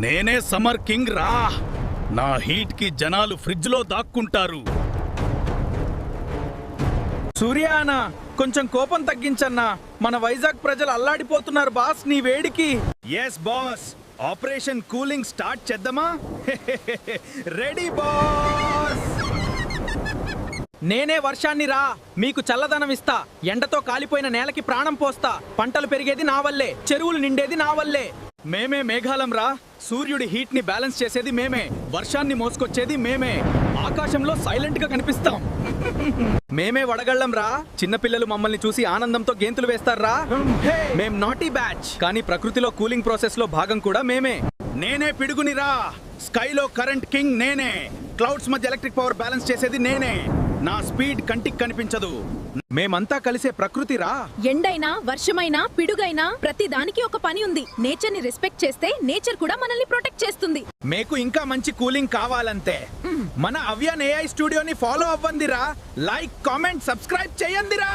నేనే summer king రా. నా హీట్ కి జనాలు ఫ్రిడ్జ్ లో దాక్కుంటారు. సూర్య అన్న, కొంచెం కోపం తగ్గించన్నా. మన వైజాగ్ ప్రజలు అల్లాడిపోతున్నారు బాస్ నీ వేడికి. Yes boss, operation cooling start చేద్దామా? Ready boss. నేనే వర్షాన్ని రా, మీకు చల్లదనం ఇస్తా. ఎండతో కాలిపోయిన నేలకి ప్రాణం పోస్తా. పంటలు పెరిగేది నా వల్లే, చెరువులు నిండేది నా వల్లే. మేమే మేఘాలం రా. సూర్యుడి హీట్ ని బ్యాలెన్స్ చేసేది మేమే, వర్షాన్ని మోసుకొచ్చేది మేమే, ఆకాశంలో సైలెంట్ గా కనిపిస్తాం. మేమే వడగళ్ళం రా. చిన్నపిల్లలు మమ్మల్ని చూసి ఆనందంతో గేంతులు వేస్తారా. మేం నాటీ బ్యాచ్, కానీ ప్రకృతిలో కూలింగ్ ప్రాసెస్ లో భాగం కూడా మేమే. నేనే పిడుగునిరా. స్కైలో కరెంట్ కింగ్ నేనే. క్లౌడ్స్ మధ్య ఎలక్ట్రిక్ పవర్ బ్యాలెన్స్ చేసేది నేనే. నా స్పీడ్ కంటికి కనిపించదు. మేమంతా కలిసే ప్రకృతి రా. ఎండైనా వర్షమైనా పిడుగైనా ప్రతి దానికి ఒక పని ఉంది. నేచర్ ని రెస్పెక్ట్ చేస్తే నేచర్ కూడా మనల్ని ప్రొటెక్ట్ చేస్తుంది. మీకు ఇంకా మంచి కూలింగ్ కావాలంటే మన అవ్యాన్ AI స్టూడియోని ఫాలో అవ్వండిరా. Like, comment, subscribe చేయండిరా.